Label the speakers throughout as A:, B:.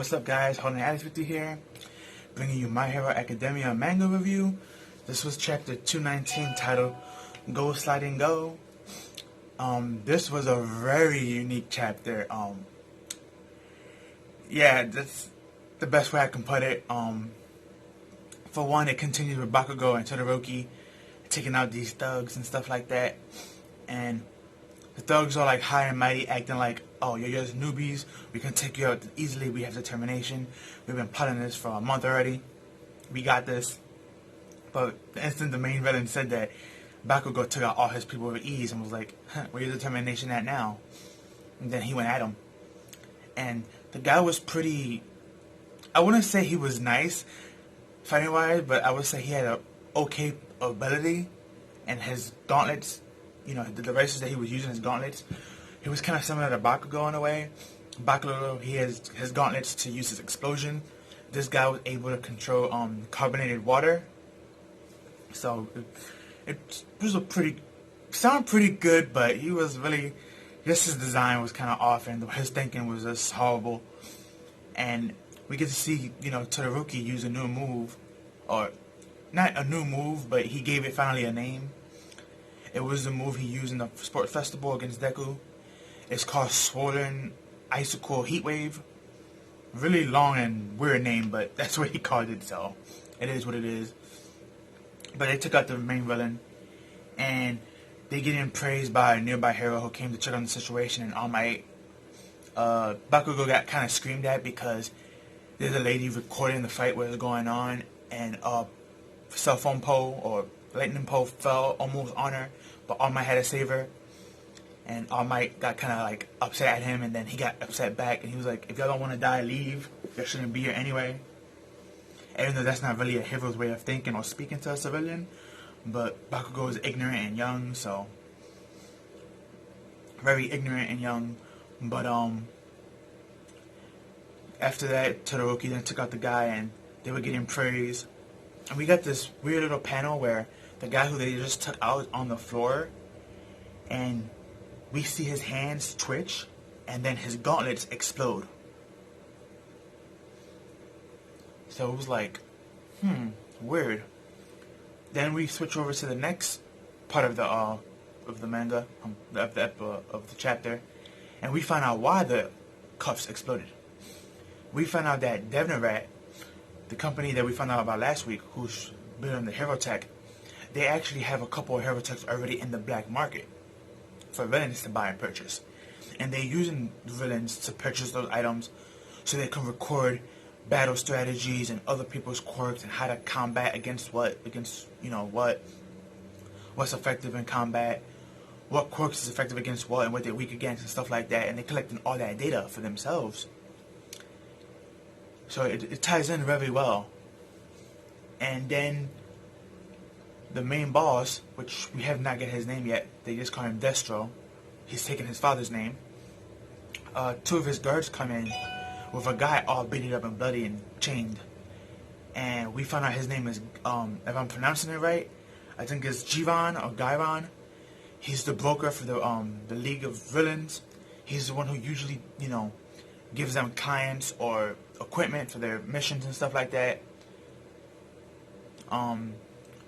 A: What's up, guys? Holding Alex with you here, bringing you My Hero Academia manga review. This was chapter 219 titled Go Sliding Go. This was a very unique chapter. Yeah, that's the best way I can put it. For one, it continues with Bakugo and Todoroki taking out these thugs and stuff like that. And the thugs are like high and mighty, acting like, oh, you're just newbies. We can take you out easily. We have determination. We've been plotting this for a month already. We got this. But the instant the main villain said that, Bakugo took out all his people with ease and was like, where's your determination at now? And then he went at him. And the guy was pretty, I wouldn't say he was nice fighting wise, but I would say he had a okay ability. And his gauntlets, you know, the devices that he was using, his gauntlets, he was kind of similar to Bakugo in a way. Bakugo, he has his gauntlets to use his explosion. This guy was able to control carbonated water. So it was a pretty, sounded pretty good, but he was really, just his design was kind of off, and his thinking was just horrible. And we get to see, you know, Todoroki use a new move, or not a new move, but he gave it finally a name. It was the move he used in the sports festival against Deku. It's called Swollen Icicle Heat Wave. Really long and weird name, but that's what he called it, so it is what it is. But they took out the main villain, and they get in praised by a nearby hero who came to check on the situation, and All Might. Bakugo got kind of screamed at because there's a lady recording the fight where it's going on, and a cell phone pole or lightning pole fell almost on her, but All Might had to save her. And All Might got kind of like upset at him, and then he got upset back, and he was like, if y'all don't want to die, leave. Y'all shouldn't be here anyway. Even though that's not really a hero's way of thinking or speaking to a civilian, but Bakugo is ignorant and young, so very ignorant and young. But after that, Todoroki then took out the guy, and they were getting praise. And we got this weird little panel where the guy who they just took out on the floor, and we see his hands twitch, and then his gauntlets explode. So it was like, weird. Then we switch over to the next part of the manga, of the chapter, and we find out why the cuffs exploded. We find out that Devnarat, the company that we found out about last week, who's building the hero tech, they actually have a couple of hero techs already in the black market for villains to buy and purchase. And they're using the villains to purchase those items so they can record battle strategies and other people's quirks and how to combat against what's effective in combat, what quirks is effective against what, and what they're weak against and stuff like that. And they're collecting all that data for themselves. So it ties in very well. And then the main boss, which we have not got his name yet, they just call him Destro. He's taking his father's name. Two of his guards come in with a guy all beaten up and bloody and chained. And we found out his name is, if I'm pronouncing it right, I think it's Jivan or Gaivan. He's the broker for the League of Villains. He's the one who usually, you know, gives them clients or equipment for their missions and stuff like that.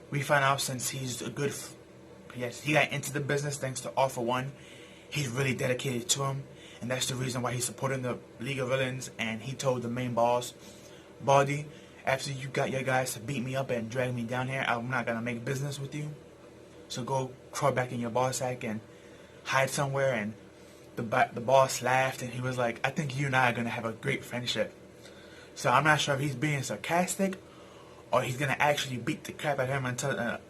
A: We found out since he's a good, he got into the business thanks to All For One. He's really dedicated to him, and that's the reason why he's supporting the League of Villains. And he told the main boss, Baldy, after you got your guys to beat me up and drag me down here, I'm not gonna make business with you. So go crawl back in your ball sack and hide somewhere. And the boss laughed, and he was like, I think you and I are gonna have a great friendship. So I'm not sure if he's being sarcastic or he's gonna actually beat the crap out of him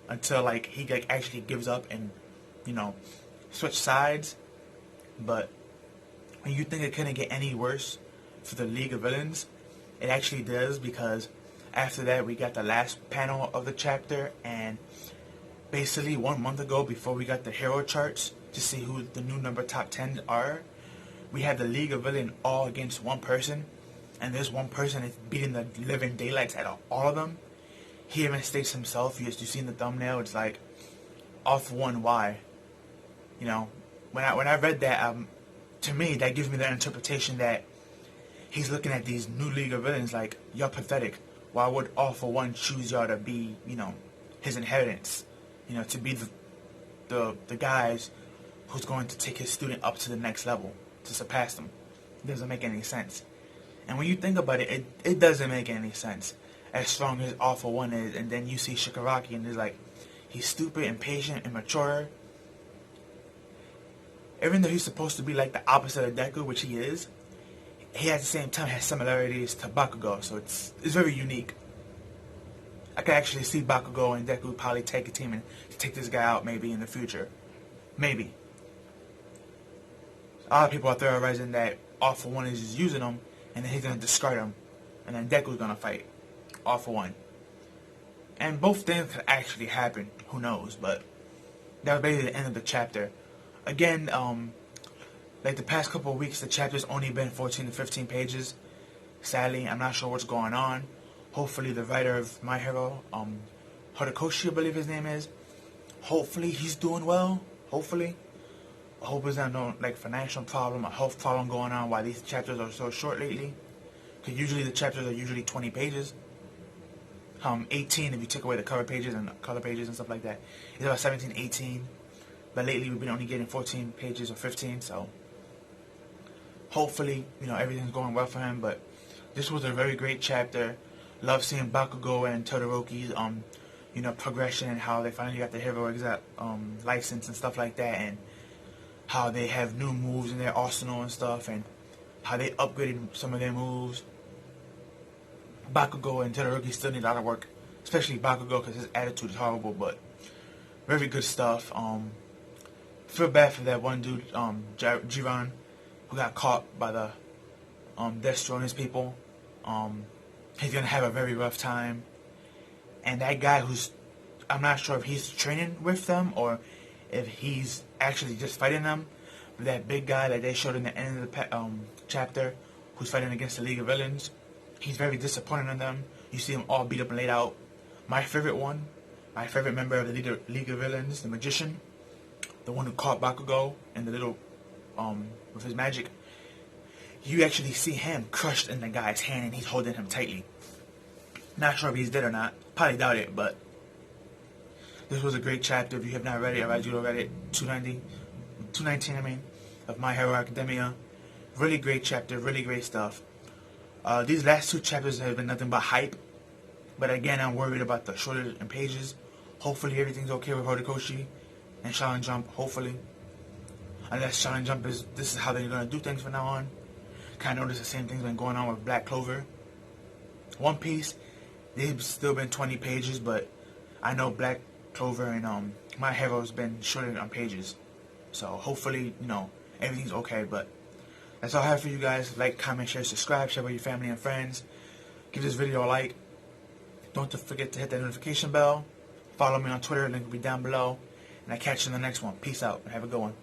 A: until like he like actually gives up and, you know, switch sides. But when you think it couldn't get any worse for the League of Villains, it actually does, because after that we got the last panel of the chapter, and basically 1 month ago, before we got the hero charts to see who the new number top 10 are, we had the League of Villains all against one person, and this one person is beating the living daylights out of all of them. He even states himself, you see in the thumbnail, it's like, All For One, why? You know, when I read that, to me, that gives me the interpretation that he's looking at these new League of Villains like, y'all pathetic. Why would All For One choose y'all to be, his inheritance? To be the guys who's going to take his student up to the next level, to surpass them. It doesn't make any sense. And when you think about it, it doesn't make any sense. As strong as All For One is, and then you see Shigaraki and it's like, he's stupid, impatient, immature. Even though he's supposed to be like the opposite of Deku, which he is, he at the same time has similarities to Bakugo, so it's very unique. I could actually see Bakugo and Deku probably take a team and take this guy out maybe in the future. Maybe. A lot of people are theorizing that All For One is just using him, and then he's going to discard him, and then Deku's going to fight All For One. And both things could actually happen, who knows, but that was basically the end of the chapter. Again, like the past couple of weeks, the chapter's only been 14 to 15 pages. Sadly, I'm not sure what's going on. Hopefully the writer of My Hero, Horikoshi, I believe his name is, hopefully he's doing well. Hopefully. I hope there's not no financial problem, a health problem going on while these chapters are so short lately. Because usually the chapters are usually 20 pages. 18 if you take away the cover pages and color pages and stuff like that. It's about 17, 18. But lately we've been only getting 14 pages or 15, so hopefully, everything's going well for him. But this was a very great chapter. Love seeing Bakugo and Todoroki's progression, and how they finally got the hero license and stuff like that, and how they have new moves in their arsenal and stuff, and how they upgraded some of their moves. Bakugo and Todoroki still need a lot of work, especially Bakugo because his attitude is horrible, but very good stuff. Feel bad for that one dude, Jiran, who got caught by the Destro and his people. He's gonna have a very rough time. And that guy I'm not sure if he's training with them or if he's actually just fighting them. But that big guy that they showed in the end of the chapter, who's fighting against the League of Villains, he's very disappointed in them. You see them all beat up and laid out. My favorite member of the League of Villains, the Magician, the one who caught Bakugo and the little, with his magic, you actually see him crushed in the guy's hand and he's holding him tightly. Not sure if he's dead or not. Probably doubt it, but this was a great chapter. If you have not read it, I advise you to read it. 219, of My Hero Academia. Really great chapter, really great stuff. These last two chapters have been nothing but hype. But again, I'm worried about the shortage in pages. Hopefully everything's okay with Horikoshi and Shonen Jump, hopefully. Unless Shonen Jump this is how they're going to do things from now on. Kind of notice the same thing's been going on with Black Clover. One Piece, they've still been 20 pages, but I know Black Clover and My Hero's been shorter on pages. So hopefully, everything's okay, but that's all I have for you guys. Like, comment, share, subscribe, share with your family and friends. Give this video a like. Don't forget to hit that notification bell. Follow me on Twitter, link will be down below. And I'll catch you in the next one. Peace out, and have a good one.